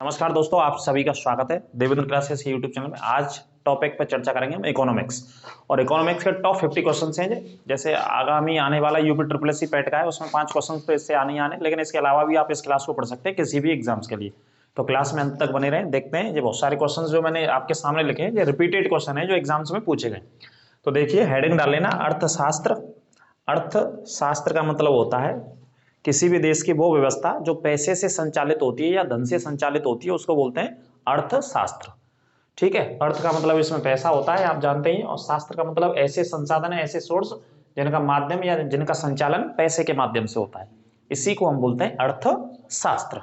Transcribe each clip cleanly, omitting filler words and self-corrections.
नमस्कार दोस्तों, आप सभी का स्वागत है देवेंद्र क्लासेस यूट्यूब चैनल में। आज टॉपिक पर चर्चा करेंगे हम इकोनॉमिक्स। और इकोनॉमिक्स के टॉप 50 क्वेश्चंस हैं। जैसे आगामी आने वाला यूपी ट्रिपल एससी पैट का है, उसमें 5 क्वेश्चंस तो इससे आने ही आने, लेकिन इसके अलावा भी आप इस क्लास को पढ़ सकते हैं किसी भी एग्जाम्स के लिए। तो क्लास में अंत तक बने रहें। देखते हैं ये बहुत सारे क्वेश्चन जो मैंने आपके सामने लिखे हैं, ये रिपीटेड क्वेश्चन है जो एग्जाम्स में पूछे गए। तो देखिए, हेडिंग डाल लेना अर्थशास्त्र। अर्थशास्त्र का मतलब होता है किसी भी देश की वो व्यवस्था जो पैसे से संचालित होती है या धन से संचालित होती है, उसको बोलते हैं अर्थशास्त्र। ठीक है, अर्थ का मतलब इसमें पैसा होता है, आप जानते ही। और शास्त्र का मतलब ऐसे संसाधन है, ऐसे सोर्स जिनका माध्यम या जिनका संचालन पैसे के माध्यम से होता है, इसी को हम बोलते हैं अर्थशास्त्र।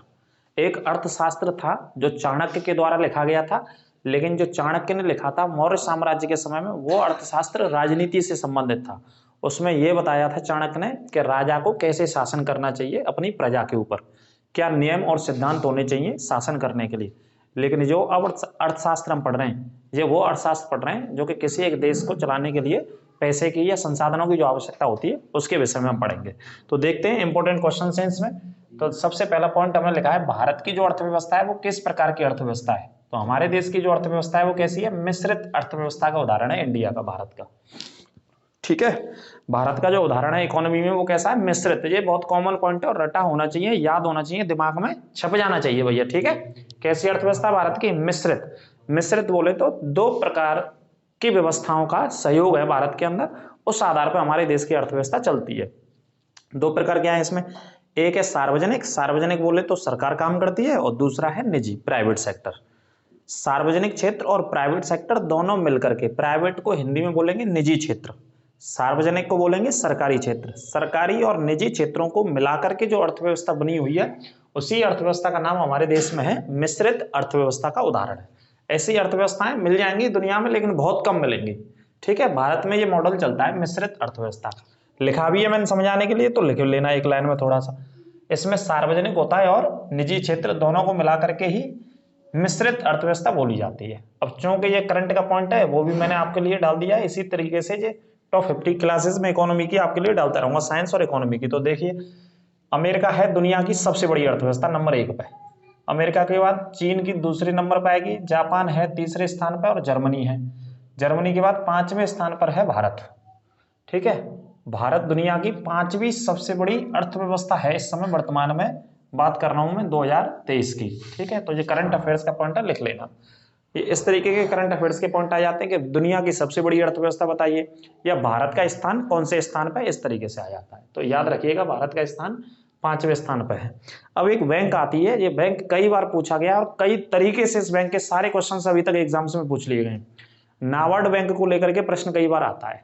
एक अर्थशास्त्र था जो चाणक्य के द्वारा लिखा गया था, लेकिन जो चाणक्य ने लिखा था मौर्य साम्राज्य के समय में, वो अर्थशास्त्र राजनीति से संबंधित था। उसमें यह बताया था चाणक्य ने कि राजा को कैसे शासन करना चाहिए अपनी प्रजा के ऊपर, क्या नियम और सिद्धांत होने चाहिए शासन करने के लिए। लेकिन जो अब अर्थशास्त्र हम पढ़ रहे हैं, ये वो अर्थशास्त्र पढ़ रहे हैं जो कि किसी एक देश को चलाने के लिए पैसे की या संसाधनों की जो आवश्यकता होती है उसके विषय में हम पढ़ेंगे। तो देखते हैं इंपॉर्टेंट क्वेश्चन है इसमें। तो सबसे पहला पॉइंट हमने लिखा है, भारत की जो अर्थव्यवस्था है वो किस प्रकार की अर्थव्यवस्था है। तो हमारे देश की जो अर्थव्यवस्था है वो कैसी है, मिश्रित अर्थव्यवस्था का उदाहरण है इंडिया का, भारत का। ठीक है, भारत का जो उदाहरण है इकोनॉमी में वो कैसा है, मिश्रित। ये बहुत कॉमन पॉइंट है और रटा होना चाहिए, याद होना चाहिए, दिमाग में छप जाना चाहिए भैया। ठीक है, कैसी अर्थव्यवस्था भारत की, मिश्रित। मिश्रित बोले तो दो प्रकार की व्यवस्थाओं का सहयोग है भारत के अंदर, उस आधार पर हमारे देश की अर्थव्यवस्था चलती है। दो प्रकार क्या है इसमें, एक है सार्वजनिक। सार्वजनिक बोले तो सरकार काम करती है, और दूसरा है निजी, प्राइवेट सेक्टर। सार्वजनिक क्षेत्र और प्राइवेट सेक्टर दोनों मिलकर के, प्राइवेट को हिंदी में बोलेंगे निजी क्षेत्र, सार्वजनिक को बोलेंगे सरकारी क्षेत्र। सरकारी और निजी क्षेत्रों को मिलाकर के जो अर्थव्यवस्था बनी हुई है, उसी अर्थव्यवस्था का नाम हमारे देश में है मिश्रित अर्थव्यवस्था का उदाहरण है। ऐसी अर्थव्यवस्थाएं मिल जाएंगी दुनिया में, लेकिन बहुत कम मिलेंगी। ठीक है, भारत में ये मॉडल चलता है मिश्रित अर्थव्यवस्था। लिखा भी है मैंने समझाने के लिए, तो लिख लेना एक लाइन में थोड़ा सा। इसमें सार्वजनिक होता है और निजी क्षेत्र दोनों को मिला करके ही मिश्रित अर्थव्यवस्था बोली जाती है। अब चूंकि ये करंट का पॉइंट है, वो भी मैंने आपके लिए डाल दिया है। इसी तरीके से ये टॉप 50 क्लासेस में इकोनॉमी की आपके लिए डालता रहूंगा, साइंस और इकोनॉमी की। तो देखिए, अमेरिका है दुनिया की सबसे बड़ी अर्थव्यवस्था, नंबर 1 पे। अमेरिका के बाद चीन की दूसरे नंबर पर आएगी, जापान है तीसरे स्थान पर, और जर्मनी है। जर्मनी के बाद 5वें स्थान पर है भारत। ठीक है, भारत दुनिया की 5वीं सबसे बड़ी अर्थव्यवस्था है इस समय, वर्तमान में बात कर रहा हूं मैं 2023 की। ठीक है, तो ये करंट अफेयर्स का पॉइंट है, लिख लेना। ये इस तरीके के करंट अफेयर्स के पॉइंट आ जाते हैं कि दुनिया की सबसे बड़ी अर्थव्यवस्था बताइए, या भारत का स्थान कौन से स्थान पर, इस तरीके से आ जाता है। तो याद रखिएगा, भारत का स्थान 5वें स्थान पर है। अब एक बैंक आती है, ये बैंक कई बार पूछा गया और कई तरीके से इस बैंक के सारे क्वेश्चन अभी तक एग्जाम्स में पूछ लिए गए। नाबार्ड बैंक को लेकर के प्रश्न कई बार आता है।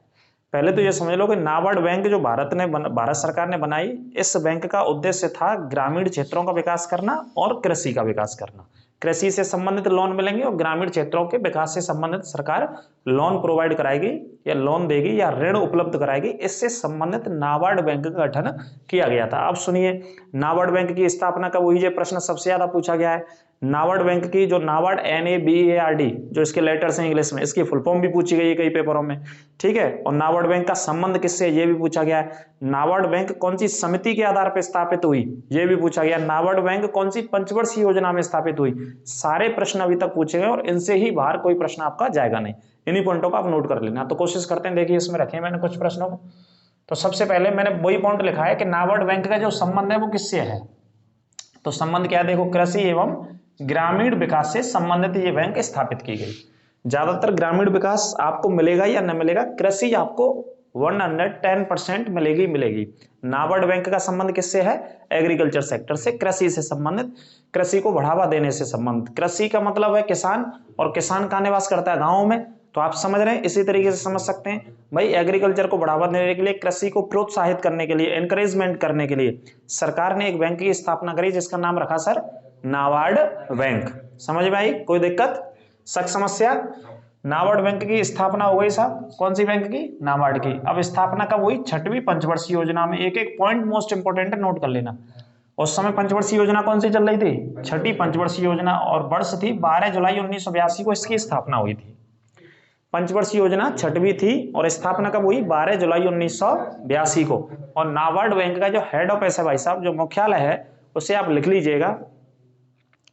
पहले तो ये समझ लो कि नाबार्ड बैंक जो भारत सरकार ने बनाई, इस बैंक का उद्देश्य था ग्रामीण क्षेत्रों का विकास करना और कृषि का विकास करना। कृषि से संबंधित लोन मिलेंगे और ग्रामीण क्षेत्रों के विकास से संबंधित सरकार लोन प्रोवाइड कराएगी या लोन देगी या ऋण उपलब्ध कराएगी। इससे संबंधित नाबार्ड बैंक का गठन किया गया था। अब सुनिए, नाबार्ड बैंक की स्थापना कब हुई, ये प्रश्न सबसे ज्यादा पूछा गया है। नाबार्ड बैंक की जो नाबार्ड NABARD जो इसके लेटर्स हैं इंग्लिश में, इसकी फुल फॉर्म भी पूछी गई है कई पेपरों में। ठीक है, और नाबार्ड बैंक का संबंध किससे, ये भी पूछा गया है। नाबार्ड बैंक कौन सी समिति के आधार पर स्थापित हुई, ये भी पूछा गया। नाबार्ड बैंक कौन सी पंचवर्षीय योजना में स्थापित हुई, सारे प्रश्न अभी तक पूछे गए और इनसे ही बाहर कोई प्रश्न आपका जाएगा नहीं। इन्हीं पॉइंटों को आप नोट कर लेना। तो कोशिश करते हैं, देखिए इसमें रखे मैंने कुछ प्रश्नों को। तो सबसे पहले मैंने वही पॉइंट लिखा है कि नाबार्ड बैंक का जो संबंध है वो किससे है। तो संबंध क्या है, देखो, कृषि एवं ग्रामीण विकास से संबंधित ये बैंक स्थापित की गई। ज्यादातर ग्रामीण विकास आपको मिलेगा या न मिलेगा, कृषि आपको 110% मिलेगी। नाबार्ड बैंक का संबंध किससे है, एग्रीकल्चर सेक्टर से, कृषि से संबंधित, कृषि को बढ़ावा देने से संबंधित। कृषि का मतलब है किसान, और किसान कहाँ निवास करता है, गाँव में। तो आप समझ रहे हैं, इसी तरीके से समझ सकते हैं भाई, एग्रीकल्चर को बढ़ावा देने के लिए, कृषि को प्रोत्साहित करने के लिए, एनकरेजमेंट करने के लिए सरकार ने एक बैंक की स्थापना करी, जिसका नाम रखा सर नाबार्ड बैंक। समझ में आई, कोई दिक्कत, शक, समस्या। नाबार्ड बैंक की स्थापना हो गई साहब, कौन सी बैंक की, नाबार्ड की। अब स्थापना कब हुई, 6वीं पंचवर्षीय योजना में। एक एक पॉइंट मोस्ट इंपोर्टेंट है, नोट कर लेना। उस समय पंचवर्षीय योजना कौन सी चल रही थी, 6वीं पंचवर्षीय योजना, और वर्ष थी 12 जुलाई 1982 को इसकी स्थापना हुई थी। पंचवर्षीय योजना 6वीं थी और स्थापना कब हुई, 12 जुलाई 1982 को। और नाबार्ड बैंक का जो हेड ऑफिस है भाई साहब, जो मुख्यालय है, उसे आप लिख लीजिएगा,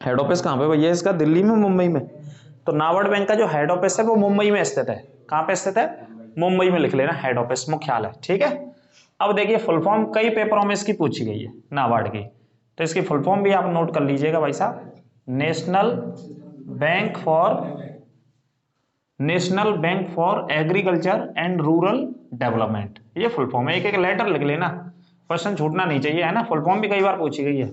हेड ऑफिस कहाँ पे भैया इसका, दिल्ली में, मुंबई में? तो नाबार्ड बैंक का जो हेड ऑफिस है वो मुंबई में स्थित है। कहाँ पे स्थित है? मुंबई में लिख लेना हेड ऑफिस, मुख्यालय, ठीक है। अब देखिए फुल फॉर्म कई पेपरों में इसकी पूछी गई है नाबार्ड की, तो इसकी फुल फॉर्म भी आप नोट कर लीजिएगा भाई साहब, national bank for agriculture and rural development, ये फुल फॉर्म है। एक एक लेटर लिख लेना, क्वेश्चन छूटना नहीं चाहिए, है ना। फुल फॉर्म भी कई बार पूछी गई है,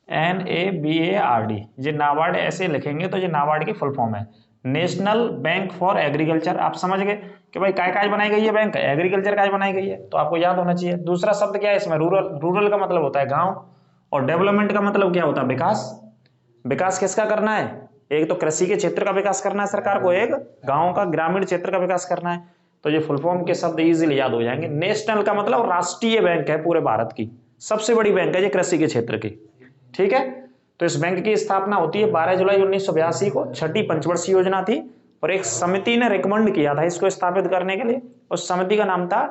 NABARD, ये नाबार्ड ऐसे लिखेंगे तो ये नाबार्ड की फुल फॉर्म है, नेशनल बैंक फॉर एग्रीकल्चर। आप समझ गए कि भाई काय काय बनाई गई है बैंक, एग्रीकल्चर काय बनाई गई है, तो आपको याद होना चाहिए। दूसरा शब्द क्या है इसमें, रूरल। रूरल का मतलब होता है गांव, और डेवलपमेंट का मतलब क्या होता है, विकास। विकास किसका करना है, एक तो कृषि के क्षेत्र का विकास करना है सरकार को, एक गांव का, ग्रामीण क्षेत्र का विकास करना है। तो ये फुल फॉर्म के शब्द इजीली याद हो जाएंगे। नेशनल का मतलब राष्ट्रीय बैंक है पूरे भारत की, सबसे बड़ी बैंक है ये कृषि के क्षेत्र की, ठीक है। तो इस बैंक की स्थापना होती है 12 जुलाई 1982 को, छठी पंचवर्षीय योजना थी, और एक समिति ने रिकमेंड किया था इसको स्थापित करने के लिए। उस समिति का नाम था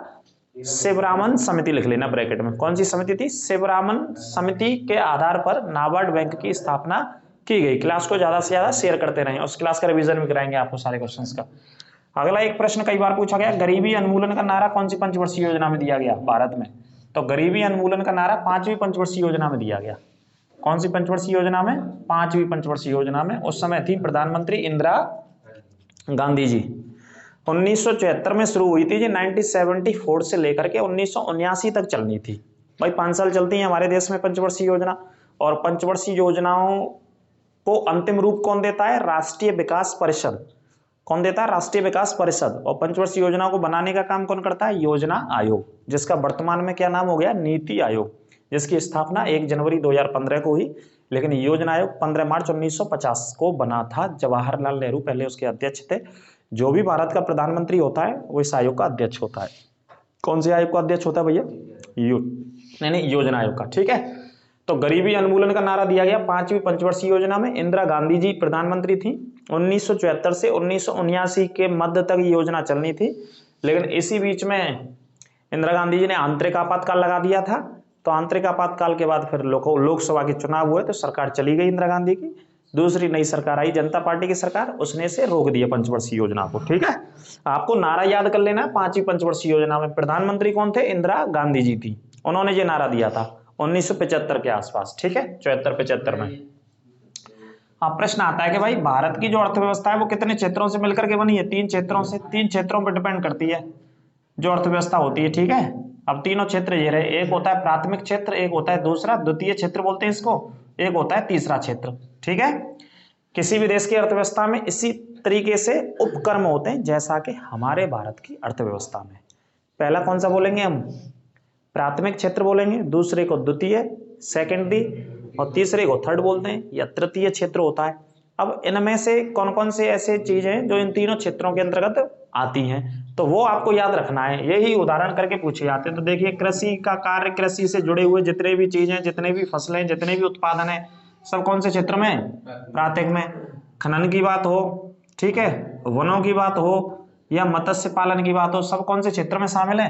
शिवरामन समिति, लिख लेना ब्रैकेट में। कौन सी समिति थी? शिवरामन समिति के आधार पर नाबार्ड बैंक की स्थापना की गई। क्लास को ज्यादा से ज्यादा शेयर करते रहें, उस क्लास का रिवीजन भी कराएंगे आपको सारे क्वेश्चंस का। अगला एक प्रश्न कई बार पूछा गया, गरीबी उन्मूलन का नारा कौन सी पंचवर्षीय योजना में दिया गया भारत में? तो गरीबी उन्मूलन का नारा 5वीं पंचवर्षीय योजना में दिया गया। कौन सी पंचवर्षीय योजना में? 5वीं पंचवर्षीय योजना में। उस समय थी प्रधानमंत्री इंदिरा गांधी जी। 1974 में शुरू हुई थी जी, 1974 से लेकर के 1979 तक चलनी थी। भाई 5 साल चलती है हमारे देश में पंचवर्षीय योजना, और पंचवर्षीय योजनाओं को अंतिम रूप कौन देता है? राष्ट्रीय विकास परिषद। कौन देता है? राष्ट्रीय विकास परिषद। और पंचवर्षीय योजना को बनाने का काम कौन करता है? योजना आयोग, जिसका वर्तमान में क्या नाम हो गया? नीति आयोग, जिसकी स्थापना 1 जनवरी 2015 को हुई, लेकिन योजना आयोग 15 मार्च 1950 को बना था। जवाहरलाल नेहरू पहले उसके अध्यक्ष थे। जो भी भारत का प्रधानमंत्री होता है वो इस आयोग का अध्यक्ष होता है। कौन से आयोग का अध्यक्ष होता है भैया? नहीं, योजना आयोग का, ठीक है। तो गरीबी उन्मूलन का नारा दिया गया 5वीं पंचवर्षीय योजना में। इंदिरा गांधी जी प्रधानमंत्री थी। 1974 से 1979 के मध्य तक ये योजना चलनी थी, लेकिन इसी बीच में इंदिरा गांधी जी ने आंतरिक आपातकाल लगा दिया था। तो आंतरिक आपातकाल के बाद फिर लोकसभा के चुनाव हुए, तो सरकार चली गई इंदिरा गांधी की। दूसरी नई सरकार आई, जनता पार्टी की सरकार, उसने इसे रोक दिया पंचवर्षीय योजना को, ठीक है। आपको नारा याद कर लेना है। 5वीं पंचवर्षीय योजना में प्रधानमंत्री कौन थे? इंदिरा गांधी जी थी। उन्होंने ये नारा दिया था 1975 के आसपास, ठीक है, 74-75 में। अब प्रश्न आता है कि भाई भारत की जो अर्थव्यवस्था है वो कितने क्षेत्रों से मिलकर के बनी है? 3 क्षेत्रों से। 3 क्षेत्रों पर डिपेंड करती है जो अर्थव्यवस्था होती है, ठीक है। अब तीनों क्षेत्र ये रहे, एक होता है प्राथमिक क्षेत्र, एक होता है दूसरा द्वितीय क्षेत्र बोलते हैं इसको, एक होता है तीसरा क्षेत्र, ठीक है। किसी भी देश की अर्थव्यवस्था में इसी तरीके से उपक्रम होते हैं जैसा कि हमारे भारत की अर्थव्यवस्था में। पहला कौन सा बोलेंगे हम? प्राथमिक क्षेत्र बोलेंगे, दूसरे को द्वितीय, सेकेंडरी, और तीसरे को थर्ड बोलते हैं, या तृतीय क्षेत्र होता है। अब इनमें से कौन कौन से ऐसे चीजें हैं जो इन तीनों क्षेत्रों के अंतर्गत आती हैं, तो वो आपको याद रखना है। यही उदाहरण करके पूछे जाते हैं। तो देखिए कृषि का कार्य, कृषि से जुड़े हुए जितने भी चीजें, जितने भी फसलें, जितने भी उत्पादन है, सब कौन से क्षेत्र में? प्राथमिक में। खनन की बात हो, ठीक है, वनों की बात हो, या मत्स्य पालन की बात हो, सब कौन से क्षेत्र में शामिल है?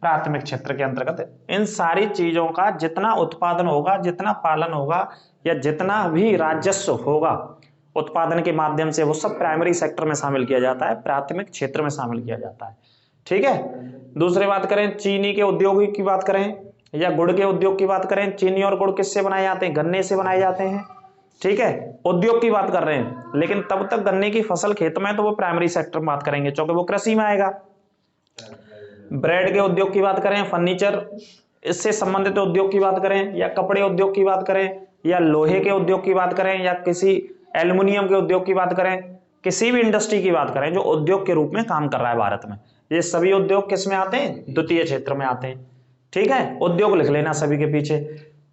प्राथमिक क्षेत्र के अंतर्गत। इन सारी चीजों का जितना उत्पादन होगा, जितना पालन होगा, या जितना भी राजस्व होगा उत्पादन के माध्यम से, वो सब प्राइमरी सेक्टर में शामिल किया जाता है, प्राथमिक क्षेत्र में शामिल किया जाता है, ठीक है। दूसरी बात करें चीनी के उद्योग की बात करें, या गुड़ के उद्योग की बात करें, चीनी और गुड़ किससे बनाए जाते हैं? गन्ने से बनाए जाते हैं, ठीक है। उद्योग की बात कर रहे हैं, लेकिन तब तक गन्ने की फसल खेत में, तो वो प्राइमरी सेक्टर में बात करेंगे, क्योंकि वो कृषि में आएगा। ब्रेड के उद्योग की बात करें, फर्नीचर इससे संबंधित उद्योग की बात करें, या कपड़े उद्योग की बात करें, या लोहे के उद्योग की बात करें, या किसी एल्युमिनियम के उद्योग की बात करें, किसी भी इंडस्ट्री की बात करें जो उद्योग के रूप में काम कर रहा है भारत में, ये सभी उद्योग किस में आते हैं? द्वितीय क्षेत्र में आते हैं, ठीक है। उद्योग लिख लेना सभी के पीछे।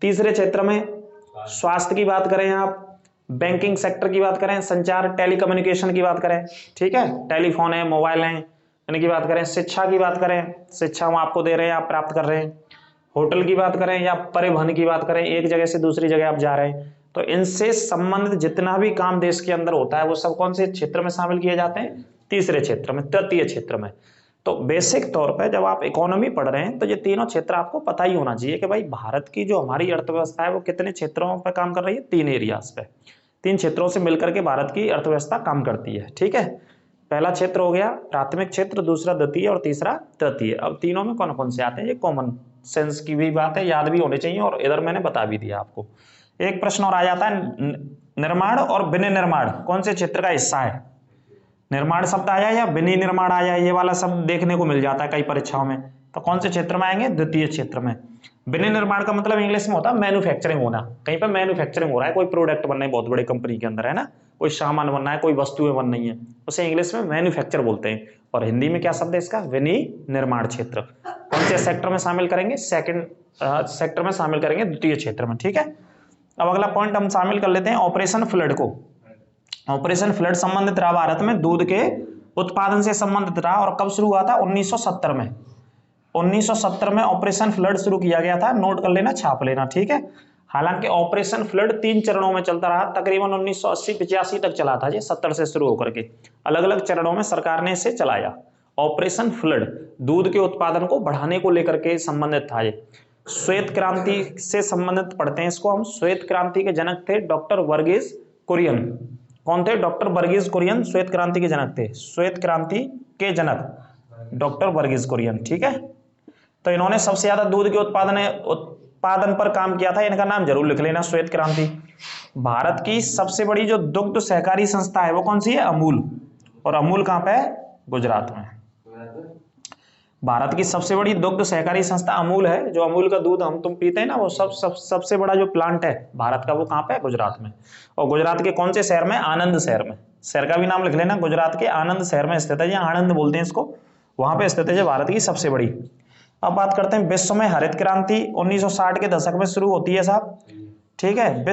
तीसरे क्षेत्र में स्वास्थ्य की बात करें, आप बैंकिंग सेक्टर की बात करें, संचार टेलीकम्युनिकेशन की बात करें, ठीक है, टेलीफोन है, मोबाइल है, इनकी बात करें। शिक्षा की बात करें, शिक्षा हम आपको दे रहे हैं, आप प्राप्त कर रहे हैं। होटल की बात करें, या परिवहन की बात करें, एक जगह से दूसरी जगह आप जा रहे हैं, तो इनसे संबंधित जितना भी काम देश के अंदर होता है वो सब कौन से क्षेत्र में शामिल किए जाते हैं? तीसरे क्षेत्र में, तृतीय क्षेत्र में। तो बेसिक तौर पे जब आप इकोनॉमी पढ़ रहे हैं तो ये तीनों क्षेत्र आपको पता ही होना चाहिए कि भाई भारत की जो हमारी अर्थव्यवस्था है वो कितने क्षेत्रों पर काम कर रही है, 3 एरियाज पे, 3 क्षेत्रों से मिलकर के भारत की अर्थव्यवस्था काम करती है। ठीक है, पहला क्षेत्र हो गया प्राथमिक क्षेत्र, दूसरा द्वितीय और तीसरा तृतीय। अब तीनों में कौन कौन से आते हैं, ये कॉमन सेंस की भी बात है, याद भी होने चाहिए, और इधर मैंने बता भी दिया आपको। एक प्रश्न और आ जाता है, निर्माण और विनिर्माण कौन से क्षेत्र का हिस्सा है। निर्माण शब्द आया या विनिर्माण आया, ये वाला शब्द देखने को मिल जाता है कई परीक्षाओं में, तो कौन से क्षेत्र में आएंगे, द्वितीय क्षेत्र में। विनिर्माण का मतलब इंग्लिश में होता है मैन्युफैक्चरिंग होना, कहीं पर मैन्युफैक्चरिंग हो रहा है, कोई प्रोडक्ट बनना है बहुत बड़ी कंपनी के अंदर, है ना, कोई सामान बनना है, कोई वस्तुएं बन रही है, उसे इंग्लिश में मैन्युफैक्चर बोलते हैं। और हिंदी में क्या शब्द है इसका, विनिर्माण क्षेत्र। कौन से सेक्टर में शामिल करेंगे, सेकंड सेक्टर में शामिल करेंगे, द्वितीय क्षेत्र में। ठीक है, अब अगला पॉइंट हम शामिल कर लेते हैं ऑपरेशन फ्लड को। ऑपरेशन फ्लड संबंधित रहा भारत में, दूध के उत्पादन से संबंधित रहा, और कब शुरू हुआ था, 1970 में। 1970 में ऑपरेशन फ्लड शुरू किया गया था, नोट कर लेना, छाप लेना। ठीक है, हालांकि ऑपरेशन फ्लड 3 चरणों में चलता रहा, तकरीबन 1980-85 तक चला था, ये 70 से शुरू होकर के अलग अलग चरणों में सरकार ने इसे चलाया। ऑपरेशन फ्लड दूध के उत्पादन को बढ़ाने को लेकर के संबंधित था। ये श्वेत क्रांति से संबंधित पढ़ते हैं इसको हम। श्वेत क्रांति के जनक थे डॉक्टर वर्गीज कुरियन। कौन थे, डॉक्टर वर्गीज कुरियन श्वेत क्रांति के जनक थे। श्वेत क्रांति के जनक डॉक्टर वर्गीज कुरियन। ठीक है, तो इन्होंने सबसे ज्यादा दूध के उत्पादन पर काम किया था, इनका नाम जरूर लिख लेना, श्वेत क्रांति। भारत की सबसे बड़ी जो दुग्ध सहकारी संस्था है वो कौन सी है, अमूल। और अमूल कहां पे है, गुजरात में। भारत की सबसे बड़ी दुग्ध सहकारी संस्था अमूल है। जो अमूल का दूध हम तुम पीते हैं ना, वो सबसे बड़ा जो प्लांट है भारत का, वो कहां पे है, गुजरात में। और गुजरात के कौन से शहर में, आनंद शहर में। शहर का भी नाम लिख लेना, गुजरात के आनंद शहर में स्थित है, या आनंद बोलते हैं इसको, वहां पे स्थित है भारत की सबसे बड़ी। अब बात करते हैं विश्व में हरित क्रांति 1960 के दशक में शुरू होती है साहब। ठीक है,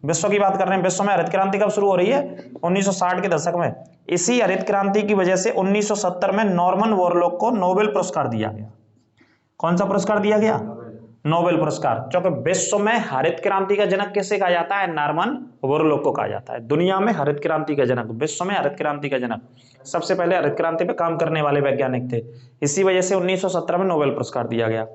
विश्व की बात कर रहे हैं, विश्व में हरित क्रांति कब शुरू हो रही है, 1960 के दशक में। इसी हरित क्रांति की वजह से 1970 में नॉर्मन बोरलॉग को नोबेल पुरस्कार दिया गया। कौन सा पुरस्कार दिया गया, नोबेल पुरस्कार। क्योंकि विश्व में हरित क्रांति का जनक किसे कहा जाता है, नॉर्मन बोरलॉग को कहा जाता है। दुनिया में हरित क्रांति का जनक, विश्व में हरित क्रांति का जनक, सबसे पहले हरित क्रांति पे काम करने वाले वैज्ञानिक थे। इसी वजह से 1970 में नोबेल पुरस्कार दिया गया।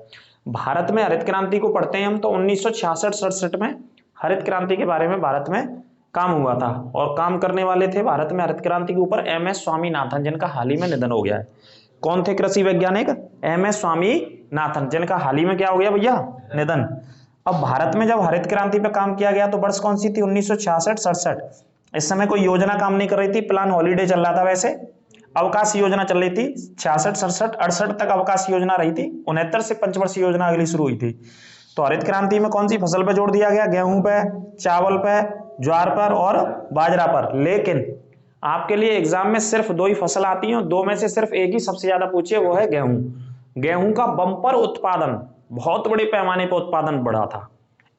भारत में हरित क्रांति को पढ़ते हैं हम तो 1966-67 में हरित क्रांति के बारे में भारत में काम हुआ था, और काम करने वाले थे भारत में हरित क्रांति के ऊपर MS स्वामीनाथन, जिनका हाल ही में निधन हो गया है। कौन थे कृषि वैज्ञानिक, MS स्वामीनाथन, जिनका हाल ही में क्या हो गया भैया, निधन। अब भारत में जब हरित क्रांति पे काम किया गया तो वर्ष कौन सी थी, 1966-67। इस समय कोई योजना काम नहीं कर रही थी, प्लान हॉलीडे चल रहा था, वैसे अवकाश योजना चल रही थी। 66-67-68 तक अवकाश योजना रही थी, 69 से पंचवर्षीय योजना अगली शुरू हुई थी। तो हरित क्रांति में कौन सी फसल पे जोर दिया गया, गेहूं पे, चावल पे, ज्वार पर और बाजरा पर। लेकिन आपके लिए एग्जाम में सिर्फ 2 ही फसल आती हैं, 2 में से सिर्फ एक ही सबसे ज्यादा पूछिए, वो है गेहूं। गेहूं का बम्पर उत्पादन, बहुत बड़े पैमाने पर उत्पादन बढ़ा था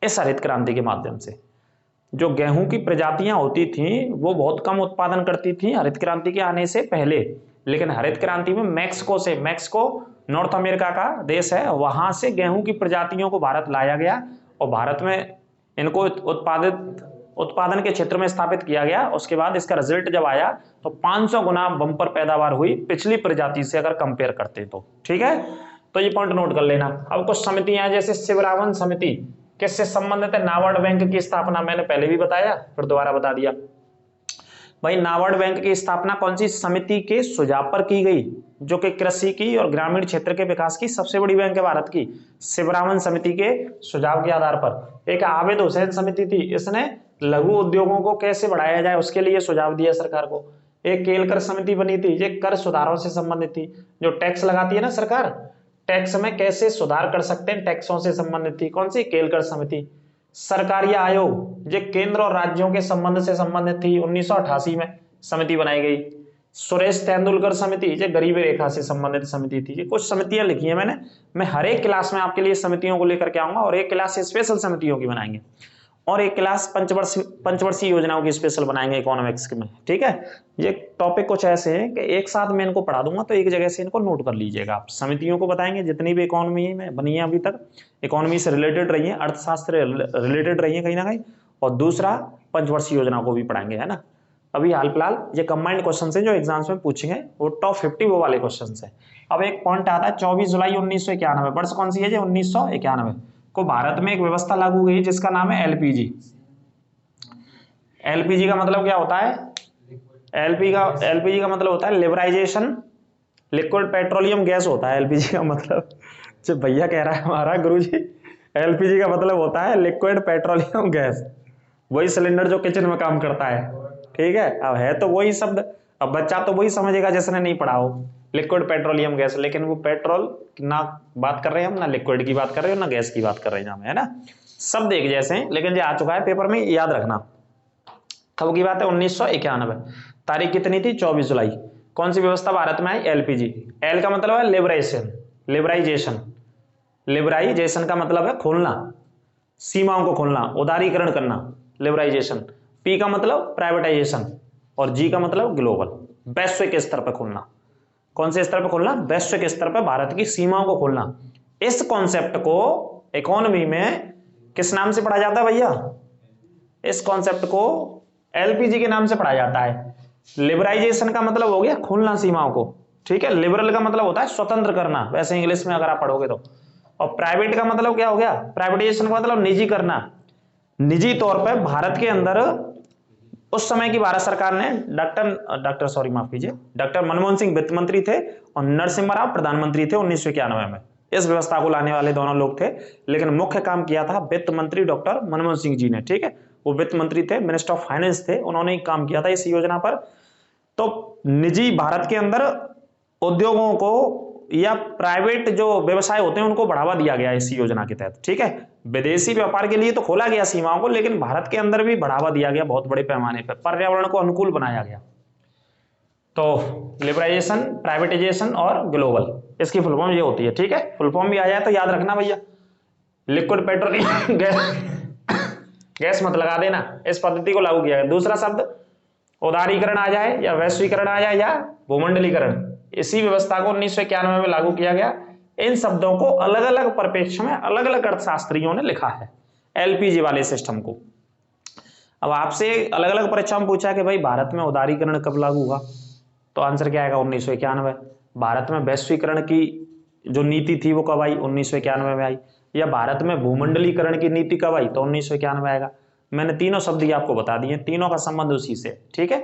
इस हरित क्रांति के माध्यम से। जो गेहूं की प्रजातियां होती थी वो बहुत कम उत्पादन करती थी हरित क्रांति के आने से पहले, लेकिन हरित क्रांति में मैक्सिको नॉर्थ अमेरिका का देश है, वहां से गेहूं की प्रजातियों को भारत लाया गया और भारत में इनको उत्पादन के क्षेत्र में स्थापित किया गया। उसके बाद इसका रिजल्ट जब आया तो 500 गुना बम्पर पैदावार हुई पिछली प्रजाति से अगर कंपेयर करते तो। ठीक है, तो ये पॉइंट नोट कर लेना। अब कुछ समितियां जैसे शिवरावन समिति किससे संबंधित है, नाबार्ड बैंक की स्थापना मैंने पहले भी बताया, फिर दोबारा बता दिया भाई। नाबार्ड बैंक की स्थापना कौन सी समिति के सुझाव पर की गई, जो कि कृषि की और ग्रामीण क्षेत्र के विकास की सबसे बड़ी बैंक है भारत की, शिवरावन समिति के सुझाव के आधार पर। एक आबिद हुसैन समिति थी, इसने लघु उद्योगों को कैसे बढ़ाया जाए उसके लिए सुझाव दिया सरकार को। एक केलकर समिति बनी थी, ये कर सुधारों से संबंधित थी। जो टैक्स लगाती है ना सरकार, टैक्स में कैसे सुधार कर सकते हैं, टैक्सों से संबंधित थी। कौन सी, केलकर समिति। सरकारी आयोग, ये केंद्र और राज्यों के संबंध से संबंधित थी, 1988 में समिति बनाई गई। सुरेश तेंदुलकर समिति, ये गरीबी रेखा से संबंधित समिति थी। ये कुछ समितियां लिखी है मैंने, मैं हर एक क्लास में आपके लिए समितियों को लेकर के आऊंगा, और एक क्लास स्पेशल समितियों की बनाएंगे, और एक क्लास पंचवर्षीय योजनाओं की स्पेशल बनाएंगे इकोनॉमिक्स में। ठीक है, ये टॉपिक कुछ ऐसे हैं कि एक साथ मैं इनको पढ़ा दूंगा, तो एक जगह से इनको नोट कर लीजिएगा आप। समितियों को बताएंगे जितनी भी इकोनॉमी में बनी है अभी तक, इकोनॉमी से रिलेटेड रही है, अर्थशास्त्र रिलेटेड रही है कहीं ना कहीं, और दूसरा पंचवर्षीय योजना को भी पढ़ाएंगे, है ना। अभी हाल फिलहाल ये कंबाइंड क्वेश्चन है जो एग्जाम्स में पूछेंगे, वो टॉप 50 वो वाले क्वेश्चन है। अब एक पॉइंट आता है 24 जुलाई 1991, वर्ष कौन सी है? 1991 को भारत में एक व्यवस्था लागू हुई जिसका नाम है एलपीजी। एलपीजी का मतलब क्या होता है? एलपीजी का मतलब होता है लिबराइजेशन, लिक्विड पेट्रोलियम गैस होता है एलपीजी का मतलब। जो भैया कह रहा है हमारा गुरुजी, एलपीजी का मतलब होता है लिक्विड पेट्रोलियम गैस, वही सिलेंडर जो किचन में काम करता है। ठीक है, अब है तो वही शब्द, अब बच्चा तो वही समझेगा जिसने नहीं पढ़ा हो, लिक्विड पेट्रोलियम गैस, लेकिन वो पेट्रोल ना बात कर रहे हैं हम, ना लिक्विड की बात कर रहे हो, ना गैस की बात कर रहे हैं हम, है ना। शब्द एक जैसे हैं, लेकिन ये आ चुका है पेपर में, याद रखना। कब की बात है? 1991। तारीख कितनी थी? 24 जुलाई। कौन सी व्यवस्था भारत में आई? एलपीजी। एल का मतलब है लिबरेशन, लिबराइजेशन, लिबराइजेशन का मतलब है खोलना, सीमाओं को खोलना, उदारीकरण करना, लिबराइजेशन। पी का मतलब प्राइवेटाइजेशन, और जी का मतलब ग्लोबल, वैश्विक स्तर पर खोलना। कौन से स्तर पर खोलना? वैश्विक स्तर पर भारत की सीमाओं को खोलना। इस कॉन्सेप्ट को इकोनॉमी में किस नाम से पढ़ा जाता है भैया? इस कॉन्सेप्ट को एलपीजी के नाम से पढ़ा जाता है। लिबराइजेशन का मतलब हो गया खोलना सीमाओं को, ठीक है। लिबरल का मतलब होता है स्वतंत्र करना, वैसे इंग्लिश में अगर आप पढ़ोगे तो। और प्राइवेट का मतलब क्या हो गया? प्राइवेटाइजेशन का मतलब निजी करना। निजी तौर पर भारत के अंदर उस समय की भारत सरकार ने डॉक्टर मनमोहन सिंह वित्त मंत्री थे और नरसिम्हा राव प्रधानमंत्री थे 1991 में। इस व्यवस्था को लाने वाले दोनों लोग थे, लेकिन मुख्य काम किया था वित्त मंत्री डॉक्टर मनमोहन सिंह जी ने, ठीक है। वो वित्त मंत्री थे, मिनिस्टर ऑफ फाइनेंस थे, उन्होंने ही काम किया था इस योजना पर। तो निजी भारत के अंदर उद्योगों को या प्राइवेट जो व्यवसाय होते हैं उनको बढ़ावा दिया गया इस योजना के तहत, ठीक है। विदेशी व्यापार के लिए तो खोला गया सीमाओं को, लेकिन भारत के अंदर भी बढ़ावा दिया गया बहुत बड़े पैमाने पर, पर्यावरण को अनुकूल बनाया गया। तो लिबराइजेशन, प्राइवेटाइजेशन और ग्लोबल, इसकी फुल फॉर्म ये होती है, ठीक है। फुल फॉर्म भी आ जाए तो याद रखना भैया, लिक्विड पेट्रोलियम गैस मत लगा देना, इस पद्धति को लागू किया गया। दूसरा शब्द उदारीकरण आ जाए या वैश्वीकरण आ जाए या भूमंडलीकरण, इसी व्यवस्था को 1991 में लागू किया गया। इन शब्दों को अलग अलग परिप्रेक्ष्य में अलग अलग अर्थशास्त्रियों ने लिखा है एलपीजी वाले सिस्टम को। अब आपसे अलग अलग परीक्षा में पूछा कि भाई भारत में उदारीकरण कब लागू हुआ, तो आंसर क्या आएगा? 1991। भारत में वैश्वीकरण की जो नीति थी वो कब आई? 1991 में आई। या भारत में भूमंडलीकरण की नीति कब आई? तो 1991 आएगा। मैंने तीनों शब्द ही आपको बता दिए, तीनों का संबंध उसी से, ठीक है।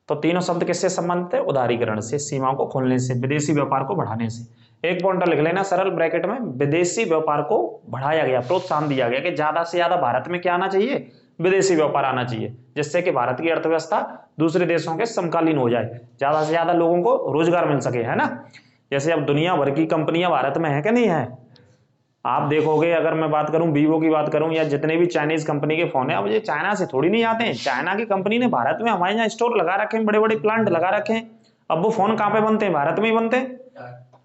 तो तीनों शब्द किससे संबंधित है? उदारीकरण से, सीमाओं को खोलने से, विदेशी व्यापार को बढ़ाने से। एक पॉइंटर लिख लेना सरल ब्रैकेट में, विदेशी व्यापार को बढ़ाया गया, प्रोत्साहन दिया गया कि ज्यादा से ज्यादा भारत में क्या आना चाहिए? विदेशी व्यापार आना चाहिए, जिससे कि भारत की अर्थव्यवस्था दूसरे देशों के समकालीन हो जाए, ज्यादा से ज्यादा लोगों को रोजगार मिल सके, है ना। जैसे अब दुनिया भर की कंपनियां भारत में है कि नहीं है? आप देखोगे, अगर मैं बात करूं वीवो की बात करूं या जितने भी चाइनीज कंपनी के फोन है, अब ये चाइना से थोड़ी नहीं आते हैं। चाइना की कंपनी ने भारत में हमारे यहाँ स्टोर लगा रखे हैं, बड़े बड़े प्लांट लगा रखे हैं। अब वो फोन कहाँ पे बनते हैं? भारत में ही बनते हैं।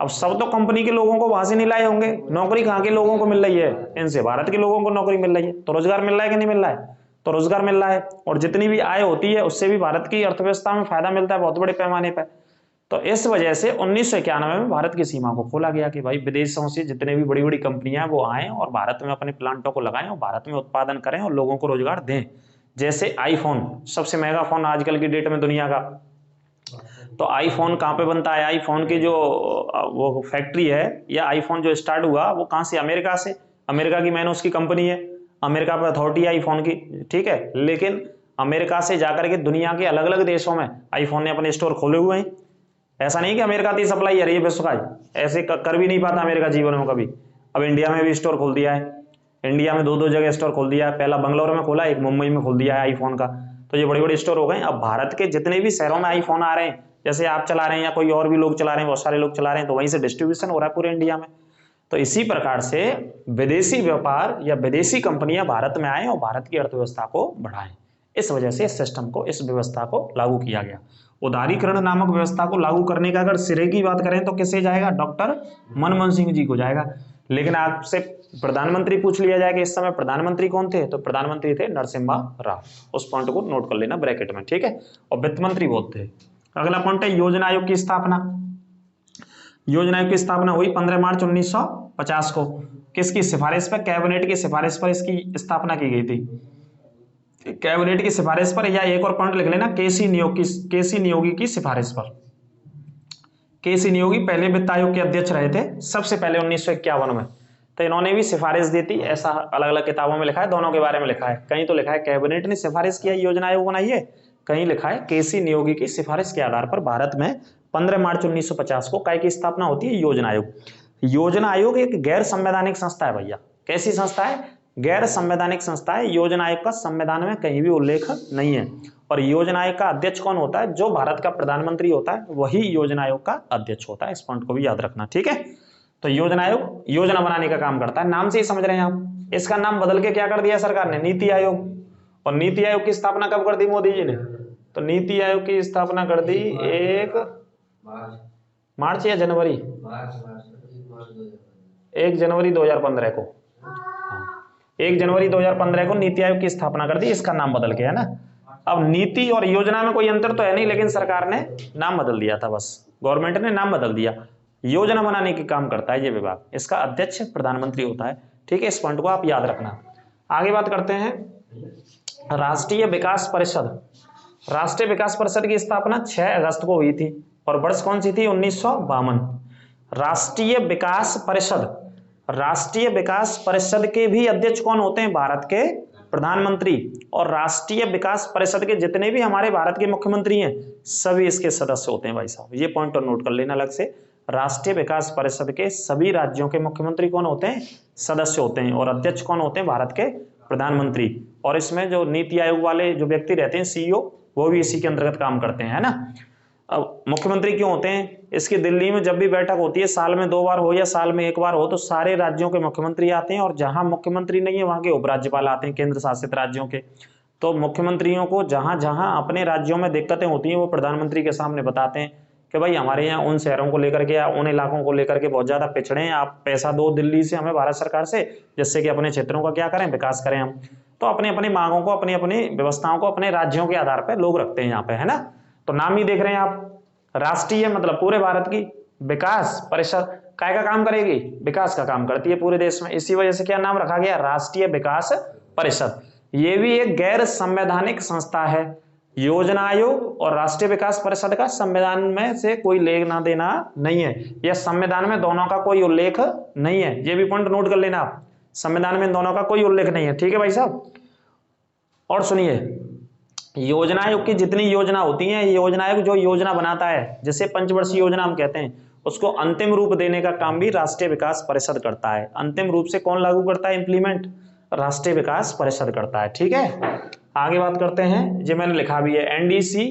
अब सब तो कंपनी के लोगों को वहां से नहीं लाए होंगे, नौकरी कहाँ के लोगों को मिल रही है? इनसे भारत के लोगों को नौकरी मिल रही है, तो रोजगार मिल रहा है कि नहीं मिल रहा है? तो रोजगार मिल रहा है, और जितनी भी आय होती है उससे भी भारत की अर्थव्यवस्था में फायदा मिलता है बहुत बड़े पैमाने पर। तो इस वजह से 1991 में भारत की सीमा को खोला गया कि भाई विदेशों से जितने भी बड़ी बड़ी कंपनियां हैं वो आएं और भारत में अपने प्लांटों को लगाएं और भारत में उत्पादन करें और लोगों को रोजगार दें। जैसे आईफोन, सबसे महंगा फोन आजकल की डेट में दुनिया का, तो आईफोन कहाँ पे बनता है? आईफोन की जो वो फैक्ट्री है या आईफोन जो स्टार्ट हुआ वो कहाँ से? अमेरिका से। अमेरिका की मैन उसकी कंपनी है, अमेरिका पर अथॉरिटी है आईफोन की, ठीक है। लेकिन अमेरिका से जाकर के दुनिया के अलग अलग देशों में आईफोन ने अपने स्टोर खोले हुए हैं। ऐसा नहीं कि अमेरिका की सप्लाई है रही है विश्व का, ऐसे कर भी नहीं पाता अमेरिका जीवन में कभी। अब इंडिया में भी स्टोर खोल दिया है, इंडिया में दो जगह स्टोर खोल दिया है, पहला बंगलौर में खोला, एक मुंबई में खोल दिया है आईफोन का। तो ये बड़े बड़े स्टोर हो गए। अब भारत के जितने भी शहरों में आईफोन आ रहे हैं, जैसे आप चला रहे हैं या कोई और भी लोग चला रहे हैं, बहुत सारे लोग चला रहे हैं, तो वहीं से डिस्ट्रीब्यूशन हो रहा है पूरे इंडिया में। तो इसी प्रकार से विदेशी व्यापार या विदेशी कंपनियां भारत में आए और भारत की अर्थव्यवस्था को बढ़ाएं, इस वजह से इस सिस्टम को, इस व्यवस्था को लागू किया गया। उदारीकरण नामक व्यवस्था को लागू करने का अगर श्रेय की बात करें तो किससे जाएगा? डॉक्टर मनमोहन सिंह जी को जाएगा। लेकिन आपसे प्रधानमंत्री पूछ लिया जाए कि इस समय प्रधानमंत्री कौन थे, तो प्रधानमंत्री थे नरसिम्हा राव। उस पॉइंट को नोट कर लेना ब्रैकेट में, ठीक है। और वित्त मंत्री वो थे। अगला पॉइंट है योजना आयोग की स्थापना। योजना आयोग की स्थापना हुई 15 मार्च 1950 को। किसकी सिफारिश पर? कैबिनेट की सिफारिश पर इसकी स्थापना की गई थी। कैबिनेट की सिफारिश पर, या एक और पॉइंट लिख लेना, केसी नियोगी की सिफारिश पर। केसी नियोगी पहले वित्त आयोग के अध्यक्ष रहे थे सबसे पहले 1951 में, तो इन्होंने भी सिफारिश दी थी, ऐसा अलग अलग किताबों में लिखा है, दोनों के बारे में लिखा है। कहीं तो लिखा है कैबिनेट ने सिफारिश किया योजना आयोग बनाइए, कहीं लिखा है केसी नियोगी की सिफारिश के आधार पर भारत में 15 मार्च 1950 को काय की स्थापना होती है, योजना आयोग। योजना आयोग एक गैर संवैधानिक संस्था है भैया। कैसी संस्था है? गैर संवैधानिक संस्था है। योजना आयोग का संविधान में कहीं भी उल्लेख नहीं है। और योजना आयोग का अध्यक्ष कौन होता है? जो भारत का प्रधानमंत्री होता है वही योजना आयोग का अध्यक्ष होता है। इस पॉइंट को भी याद रखना, ठीक है। तो योजना आयोग योजना बनाने का काम करता है, नाम से ही समझ रहे हैं आप। इसका नाम बदल के क्या कर दिया सरकार ने? नीति आयोग। और नीति आयोग की स्थापना कब कर दी मोदी जी ने? तो नीति आयोग की स्थापना कर दी 1 मार्च या जनवरी, 1 जनवरी 2015 को। 1 जनवरी 2015 को नीति आयोग की स्थापना कर दी, इसका नाम बदल गया है ना। अब नीति और योजना में कोई अंतर तो है नहीं, लेकिन सरकार ने नाम बदल दिया था, बस गवर्नमेंट ने नाम बदल दिया। योजना बनाने के काम करता है ये विभाग, इसका अध्यक्ष प्रधानमंत्री होता है, ठीक है। इस पॉइंट को आप याद रखना। आगे बात करते हैं राष्ट्रीय विकास परिषद। राष्ट्रीय विकास परिषद की स्थापना 6 अगस्त को हुई थी और वर्ष कौन सी थी? 1952। राष्ट्रीय विकास परिषद, राष्ट्रीय विकास परिषद के भी अध्यक्ष कौन होते हैं? भारत के प्रधानमंत्री। और राष्ट्रीय विकास परिषद के जितने भी हमारे भारत के मुख्यमंत्री हैं सभी इसके सदस्य होते हैं भाई साहब, ये पॉइंट और नोट कर लेना अलग से। राष्ट्रीय विकास परिषद के सभी राज्यों के मुख्यमंत्री कौन होते हैं? सदस्य होते हैं। और अध्यक्ष कौन होते हैं? भारत के प्रधानमंत्री। और इसमें जो नीति आयोग वाले जो व्यक्ति रहते हैं सीईओ, वो भी इसी के अंतर्गत काम करते हैं, है ना। अब मुख्यमंत्री क्यों होते हैं? इसकी दिल्ली में जब भी बैठक होती है, साल में 2 बार हो या साल में 1 बार हो, तो सारे राज्यों के मुख्यमंत्री आते हैं, और जहां मुख्यमंत्री नहीं है वहां के उपराज्यपाल आते हैं केंद्र शासित राज्यों के। तो मुख्यमंत्रियों को जहां जहां अपने राज्यों में दिक्कतें होती हैं वो प्रधानमंत्री के सामने बताते हैं कि भाई हमारे यहाँ उन शहरों को लेकर के या उन इलाकों को लेकर के बहुत ज्यादा पिछड़े हैं, आप पैसा दो दिल्ली से हमें भारत सरकार से, जिससे कि अपने क्षेत्रों का क्या करें? विकास करें हम। तो अपनी अपनी मांगों को, अपनी अपनी व्यवस्थाओं को अपने राज्यों के आधार पर लोग रखते हैं यहाँ पे, है ना। तो नाम ही देख रहे हैं आप, राष्ट्रीय मतलब पूरे भारत की विकास परिषद काय का काम करेगी? विकास का काम करती है पूरे देश में, इसी वजह से क्या नाम रखा गया? राष्ट्रीय विकास परिषद। ये भी एक गैर संवैधानिक संस्था है। योजना आयोग और राष्ट्रीय विकास परिषद का संविधान में से कोई लेना देना नहीं है, यह संविधान में दोनों का कोई उल्लेख नहीं है। ये भी पॉइंट नोट कर लेना आप, संविधान में दोनों का कोई उल्लेख नहीं है, ठीक है भाई साहब। और सुनिए, योजना आयोग की जितनी योजना होती है, योजना आयोग जो योजना बनाता है, जिसे पंचवर्षीय योजना हम कहते हैं, उसको अंतिम रूप देने का काम भी राष्ट्रीय विकास परिषद करता है। अंतिम रूप से कौन लागू करता है? इंप्लीमेंट राष्ट्रीय विकास परिषद करता है, ठीक है। आगे बात करते हैं, जो मैंने लिखा भी है, एनडीसी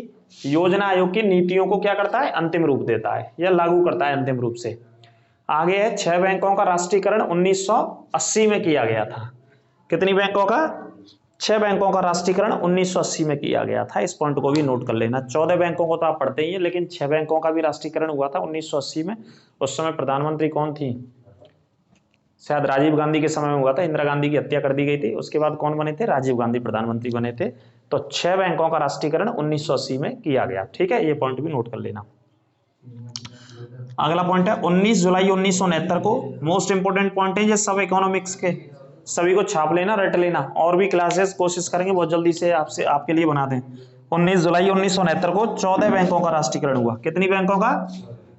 योजना आयोग की नीतियों को क्या करता है? अंतिम रूप देता है या लागू करता है अंतिम रूप से। आगे है 6 बैंकों का राष्ट्रीयकरण 1980 में किया गया था। कितनी बैंकों का? 6 बैंकों का राष्ट्रीयकरण 1980 में किया गया था। इस पॉइंट को भी नोट कर लेना। 14 बैंकों को तो आप पढ़ते ही हैं, लेकिन 6 बैंकों का भी राष्ट्रीयकरण हुआ था 1980 में। उस समय प्रधानमंत्री कौन थी? शायद राजीव गांधी के समय में हुआ था, इंदिरा गांधी की हत्या कर दी गई थी। उसके बाद कौन बने थे? राजीव गांधी प्रधानमंत्री बने थे। तो 6 बैंकों का राष्ट्रीयकरण 1980 में किया गया, ठीक है। ये पॉइंट भी नोट कर लेना। अगला पॉइंट है 19 जुलाई 1969 को, मोस्ट इंपोर्टेंट पॉइंट है ये सब इकोनॉमिक्स के, सभी को छाप लेना, रट लेना। और भी क्लासेस कोशिश करेंगे बहुत जल्दी से आपसे आपके लिए बना दें। 19 जुलाई 1969 को 14 बैंकों का राष्ट्रीयकरण हुआ। कितनी बैंकों का?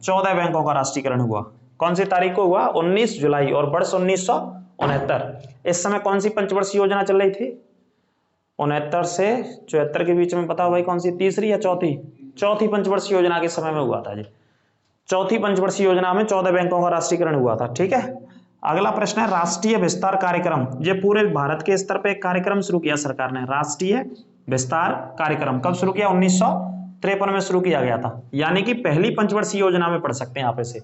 14 बैंकों का राष्ट्रीयकरण हुआ। कौन सी तारीख को हुआ? 19 जुलाई और वर्ष 1969। इस समय कौन सी पंचवर्षीय योजना चल रही थी? 69 से 74 के बीच में, बताओ भाई कौन सी, तीसरी या चौथी? चौथी पंचवर्षीय योजना के समय में हुआ था जी। चौथी पंचवर्षीय योजना में 14 बैंकों का राष्ट्रीयकरण हुआ था, ठीक है। अगला प्रश्न है राष्ट्रीय विस्तार कार्यक्रम। ये पूरे भारत के स्तर पे एक कार्यक्रम शुरू किया सरकार ने, राष्ट्रीय विस्तार कार्यक्रम। कब शुरू किया? 1953 में शुरू किया गया था। यानी कि पहली पंचवर्षीय योजना में पढ़ सकते हैं आप इसे।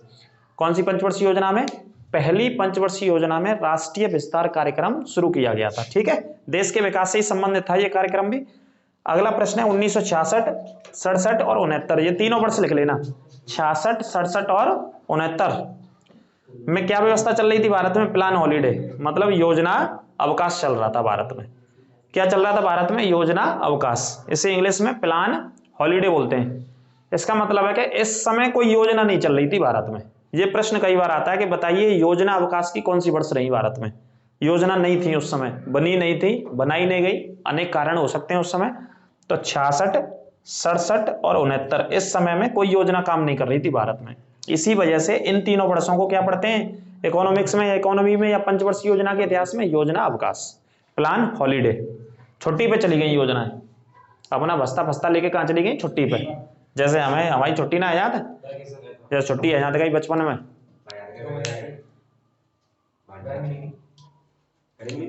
कौन सी पंचवर्षीय योजना में? पहली पंचवर्षीय योजना में राष्ट्रीय विस्तार कार्यक्रम शुरू किया गया था, ठीक है। देश के विकास से ही संबंधित था ये कार्यक्रम भी। अगला प्रश्न है 1966, 67 और 69, ये तीनों वर्ष लिख लेना। 66, 67 और 69 में क्या व्यवस्था चल रही थी भारत में? प्लान हॉलीडे, मतलब योजना अवकाश चल रहा था भारत में। क्या चल रहा था भारत में? योजना अवकाश। इसे इंग्लिश में प्लान हॉलीडे बोलते हैं। इसका मतलब है कि इस समय कोई योजना नहीं चल रही थी भारत में। ये प्रश्न कई बार आता है कि बताइए योजना अवकाश की कौन सी वर्ष रही भारत में? योजना नहीं थी उस समय, बनी नहीं थी, बनाई नहीं गई, अनेक कारण हो सकते हैं उस समय। तो 66, 67 और 69 इस समय में कोई योजना काम नहीं कर रही थी भारत में। इसी वजह से इन तीनों वर्षों को क्या पढ़ते हैं इकोनॉमिक्स में या इकोनॉमी में या पंचवर्षीय योजना के इतिहास में? योजना अवकाश, प्लान हॉलीडे। छुट्टी पे चली गई योजनाएं, अपना बस्ता फस्ता लेके कहां चली गई? छुट्टी पे। जैसे हमें हमारी छुट्टी ना याद है, जैसे छुट्टी है याद गई बचपन में,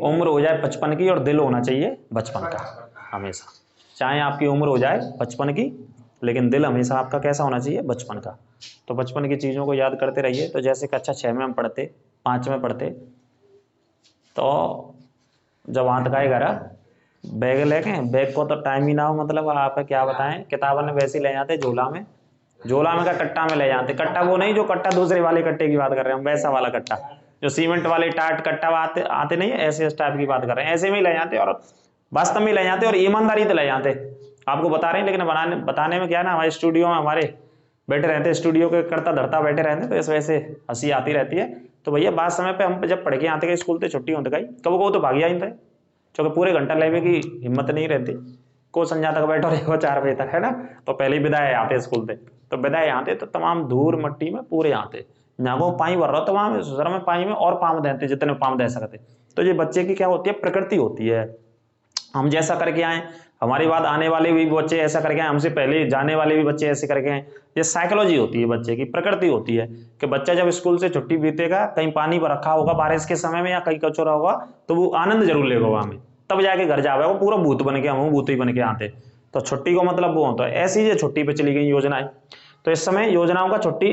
उम्र हो जाए 55 की और दिल होना चाहिए बचपन का हमेशा। चाहे आपकी उम्र हो जाए 55 की लेकिन दिल हमेशा आपका कैसा होना चाहिए? बचपन का। तो बचपन की चीज़ों को याद करते रहिए। तो जैसे कक्षा 6 में हम पढ़ते, 5 में पढ़ते, तो जब आंट का घर बैग लेके, बैग को तो टाइम ही ना हो, मतलब आप क्या बताएं, किताबन वैसे ही ले जाते झोला में, झोला में का कट्टा में ले जाते। कट्टा वो नहीं जो कट्टा दूसरे वाले कट्टे की बात कर रहे हैं हम, वैसा वाला कट्टा जो सीमेंट वाले टाट कट्टा आते नहीं है, ऐसे इस टाइप की बात कर रहे हैं। ऐसे में ले जाते और वास्तव में ले जाते और ईमानदारी से ले जाते। आपको बता रहे हैं, लेकिन बताने में क्या है ना, हमारे स्टूडियो में हमारे बैठे रहते हैं, स्टूडियो के करता धरता बैठे रहते हैं, तो इस वजह से हंसी आती रहती है। तो भैया बात समय पे हम जब पढ़ के आते गए स्कूल से, छुट्टी होते गई, कब को तो भाग ही थे, क्योंकि पूरे घंटा लेवे की हिम्मत नहीं रहती। को संजा तक बैठो रहेगा 4 बजे तक, है ना। तो पहले ही विदाई आते स्कूल से, तो विदाई आते तो तमाम धूल मट्टी में पूरे आते, नागो पानी भर रहा तो वहां सर में पानी में और पाम देते जितने पाम दे सकते। तो ये बच्चे की क्या होती है? प्रकृति होती है। हम जैसा करके आए, हमारी बात आने वाले भी बच्चे ऐसा करके आए, हमसे पहले जाने वाले भी बच्चे ऐसे करके आए। ये साइकोलॉजी होती है बच्चे की, प्रकृति होती है कि बच्चा जब स्कूल से छुट्टी बीतेगा, कहीं पानी पर रखा होगा बारिश के समय में या कहीं कचोरा होगा, तो वो आनंद जरूर लेगा वहां में, तब जाके घर जावे वो पूरा भूत बन के, हम भूत ही बन के आते। तो छुट्टी को मतलब वो होता है। ऐसी ये छुट्टी पे चली गई योजनाएं। तो इस समय योजनाओं का छुट्टी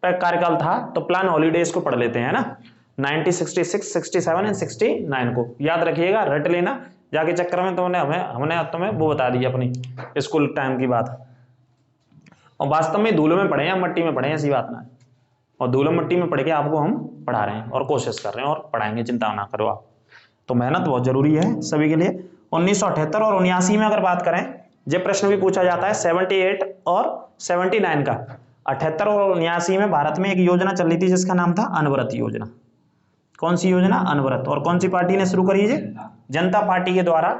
पर कार्यकाल था। तो प्लान हॉलीडेज को पढ़ लेते हैं ना, 1966, 67 एंड 69 को याद रखिएगा, रट लेना जाके चक्कर में। तो हमने तुम्हें वो बता दी अपनी स्कूल टाइम की बात, और वास्तव में धूल में पढ़े हैं, मट्टी में पढ़े हैं, ऐसी बात ना है। और धूल मट्टी में पढ़ के आपको हम पढ़ा रहे हैं और कोशिश कर रहे हैं और पढ़ाएंगे, चिंता ना करो आप। तो मेहनत बहुत जरूरी है सभी के लिए। 1978 और 79 में अगर बात करें, ये प्रश्न भी पूछा जाता है 78 और 79 का। 78 और 79 में भारत में एक योजना चल रही थी जिसका नाम था अनवरत योजना। कौन सी योजना? अनवरत। और कौन सी पार्टी ने शुरू करी? जनता पार्टी के द्वारा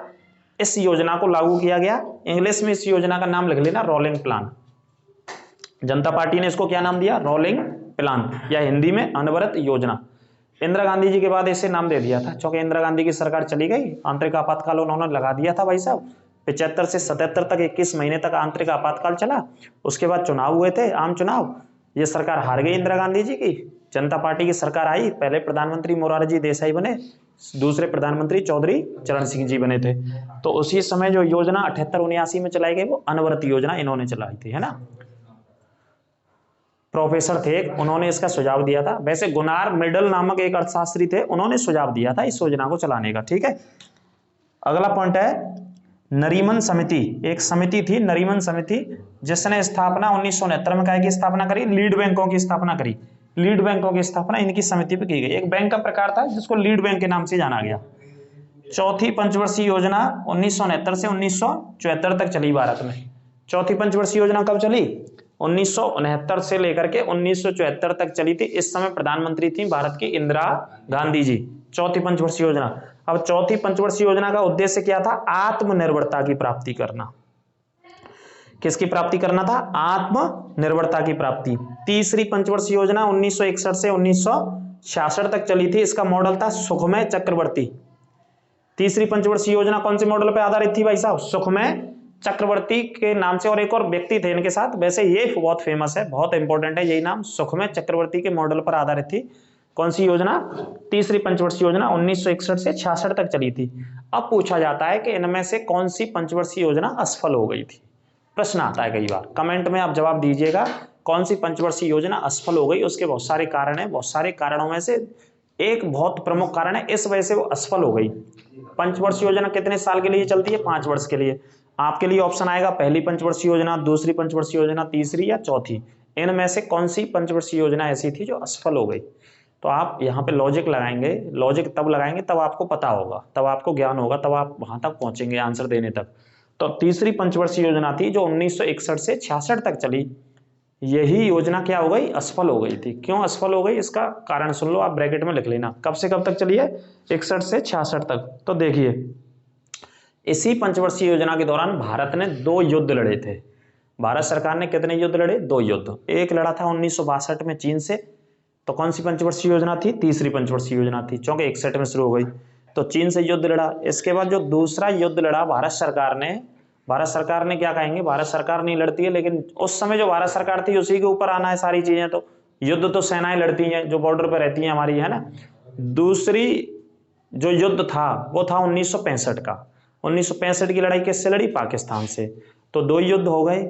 इस योजना को लागू किया गया। इंग्लिश में इस योजना का नाम लिख लेना, रोलिंग प्लान। जनता पार्टी ने इसको क्या नाम दिया? रोलिंग प्लान, या हिंदी में अनवरत योजना। इंदिरा गांधी जी के बाद इसे नाम दे दिया था, क्योंकि इंदिरा गांधी की सरकार चली गई, आंतरिक आपातकाल उन्होंने लगा दिया था भाई साहब। 75 से 77 तक 21 महीने तक आंतरिक आपातकाल चला। उसके बाद चुनाव हुए थे, आम चुनाव। ये सरकार हार गई इंदिरा गांधी जी की, जनता पार्टी की सरकार आई। पहले प्रधानमंत्री मोरारजी देसाई बने, दूसरे प्रधानमंत्री चौधरी चरण सिंह जी बने थे। तो उसी समय जो योजना 78-79 में चलाई गई वो अनवरत योजना इन्होंने चलाई थी, है ना। प्रोफेसर थे, उन्होंने इसका सुझाव दिया था। वैसे गुनार मिडल नामक एक अर्थशास्त्री थे, उन्होंने सुझाव दिया था इस योजना को चलाने का, ठीक है। अगला पॉइंट है नरीमन समिति। एक समिति थी नरीमन समिति, जिसने स्थापना 1969 में की स्थापना करी, लीड बैंकों की स्थापना करी। लीड बैंकों की स्थापना इनकी समिति पे की गई। एक बैंक का प्रकार था जिसको लीड बैंक के नाम से जाना गया। चौथी पंचवर्षीय योजना 1969 से 1974 तक चली भारत में। चौथी पंचवर्षीय योजना कब चली? 1969 से लेकर के 1974 तक चली थी। इस समय प्रधानमंत्री थी भारत की इंदिरा गांधी जी। चौथी पंचवर्षीय योजना। अब चौथी पंचवर्षीय योजना का उद्देश्य क्या था? आत्मनिर्भरता की प्राप्ति करना। किसकी प्राप्ति करना था? आत्मनिर्भरता की प्राप्ति। तीसरी पंचवर्षीय योजना 1961 से 1966 तक चली थी। इसका मॉडल था सुखमय चक्रवर्ती। तीसरी पंचवर्षीय योजना कौन से मॉडल पर आधारित थी भाई साहब? सुखमय चक्रवर्ती के नाम से, और एक और व्यक्ति थे इनके साथ, वैसे ये बहुत फेमस है, बहुत इंपॉर्टेंट है यही नाम, सुखमय चक्रवर्ती के मॉडल पर आधारित थी। कौन सी योजना? तीसरी पंचवर्षीय योजना 1961 से 66 तक चली थी। अब पूछा जाता है कि इनमें से कौन सी पंचवर्षीय योजना असफल हो गई थी? प्रश्न आता है कई बार, कमेंट में आप जवाब दीजिएगा, कौन सी पंचवर्षीय योजना असफल हो गई। उसके बहुत सारे कारण हैं, बहुत सारे कारणों में से एक बहुत प्रमुख कारण है, इस वजह से वो असफल हो गई। पंचवर्षीय योजना कितने साल के लिए चलती है? 5 वर्ष के लिए। आपके लिए ऑप्शन आएगा पहली पंचवर्षीय योजना, दूसरी पंचवर्षीय योजना, तीसरी या चौथी। इनमें से कौन सी पंचवर्षीय योजना ऐसी थी जो असफल हो गई? तो आप यहाँ पे लॉजिक लगाएंगे, लॉजिक तब लगाएंगे तब आपको पता होगा, तब आपको ज्ञान होगा, तब आप वहां तक पहुंचेंगे आंसर देने तक। तो तीसरी पंचवर्षीय योजना थी जो 1961 से 66 तक चली। यही योजना क्या हो गई, असफल हो गई थी। क्यों असफल हो गई, इसका कारण सुन लो, आप ब्रैकेट में लिख लेना। कब से कब तक चली है, 61 से 66 तक। तो देखिए इसी पंचवर्षीय योजना के दौरान भारत ने 2 युद्ध लड़े थे। भारत सरकार ने कितने युद्ध लड़े, 2 युद्ध। एक लड़ा था 1962 में चीन से, तो कौन सी पंचवर्षीय योजना थी, तीसरी पंचवर्षीय योजना थी, क्योंकि 61 में शुरू हो गई, तो चीन से युद्ध लड़ा। इसके बाद जो दूसरा युद्ध लड़ा भारत सरकार ने क्या कहेंगे, भारत सरकार नहीं लड़ती है, लेकिन उस समय जो भारत सरकार थी उसी के ऊपर आना है सारी चीजें। तो युद्ध तो सेनाएं लड़ती हैं जो बॉर्डर पर रहती हैं हमारी, है ना। दूसरी जो युद्ध था वो था 1965 का। 1965 की लड़ाई किससे लड़ी, पाकिस्तान से। तो 2 युद्ध हो गए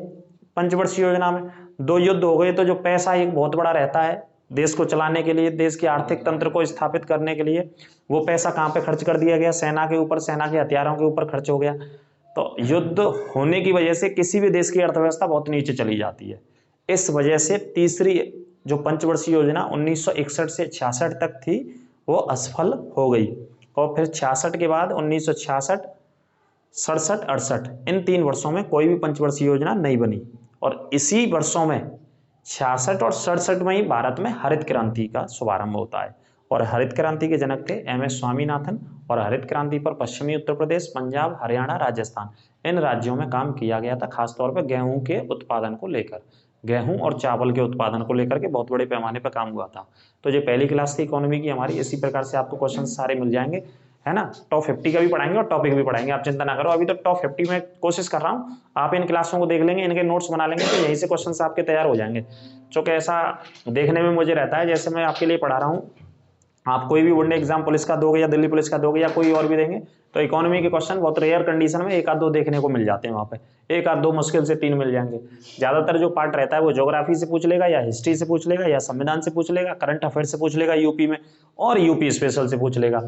पंचवर्षीय योजना में, 2 युद्ध हो गए। तो जो पैसा एक बहुत बड़ा रहता है देश को चलाने के लिए, देश के आर्थिक तंत्र को स्थापित करने के लिए, वो पैसा कहाँ पे खर्च कर दिया गया, सेना के ऊपर, सेना के हथियारों के ऊपर खर्च हो गया। तो युद्ध होने की वजह से किसी भी देश की अर्थव्यवस्था बहुत नीचे चली जाती है। इस वजह से तीसरी जो पंचवर्षीय योजना 1961 से 66 तक थी वो असफल हो गई। और फिर 66 के बाद 1966, 67, 68 इन 3 वर्षों में कोई भी पंचवर्षीय योजना नहीं बनी। और इसी वर्षों में 66 और 67 में ही भारत में हरित क्रांति का शुभारंभ होता है। और हरित क्रांति के जनक थे MS स्वामीनाथन। और हरित क्रांति पर पश्चिमी उत्तर प्रदेश, पंजाब, हरियाणा, राजस्थान इन राज्यों में काम किया गया था, खासतौर पर गेहूं के उत्पादन को लेकर, गेहूं और चावल के उत्पादन को लेकर के बहुत बड़े पैमाने पर काम हुआ था। तो ये पहली क्लास थी इकोनॉमी की हमारी। इसी प्रकार से आपको क्वेश्चन सारे मिल जाएंगे, है ना। टॉप 50 का भी पढ़ाएंगे और टॉपिक भी पढ़ाएंगे, आप चिंता ना करो। अभी तो टॉप 50 में कोशिश कर रहा हूँ, आप इन क्लासों को देख लेंगे, इनके नोट्स बना लेंगे, तो यहीं से क्वेश्चन आपके तैयार हो जाएंगे। चूंकि ऐसा देखने में मुझे रहता है जैसे मैं आपके लिए पढ़ा रहा हूँ, आप कोई भी वनडे एग्जाम पुलिस का दोगे या दिल्ली पुलिस का दोगे या कोई और भी देंगे, तो इकोनॉमी के क्वेश्चन बहुत रेयर कंडीशन में 1 आध 2 देखने को मिल जाते हैं। वहाँ पे 1 आध 2 मुश्किल से 3 मिल जाएंगे। ज्यादातर जो पार्ट रहता है वो ज्योग्राफी से पूछ लेगा, या हिस्ट्री से पूछ लेगा, या संविधान से पूछ लेगा, करंट अफेयर से पूछ लेगा यूपी में, और यूपी स्पेशल से पूछ लेगा।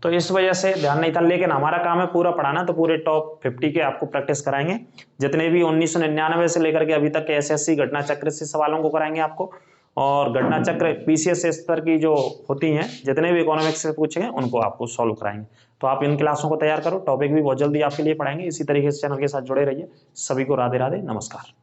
तो इस वजह से ध्यान नहीं था, लेकिन हमारा काम है पूरा पढ़ाना। तो पूरे टॉप 50 के आपको प्रैक्टिस कराएंगे, जितने भी 1999 से लेकर के अभी तक के SSC घटना चक्र से सवालों को कराएंगे आपको। और घटना चक्र PCS स्तर की जो होती हैं, जितने भी इकोनॉमिक्स से पूछेंगे उनको आपको सॉल्व कराएंगे। तो आप इन क्लासों को तैयार करो, टॉपिक भी बहुत जल्दी आपके लिए पढ़ाएंगे। इसी तरीके से चैनल के साथ जुड़े रहिए। सभी को राधे राधे, नमस्कार।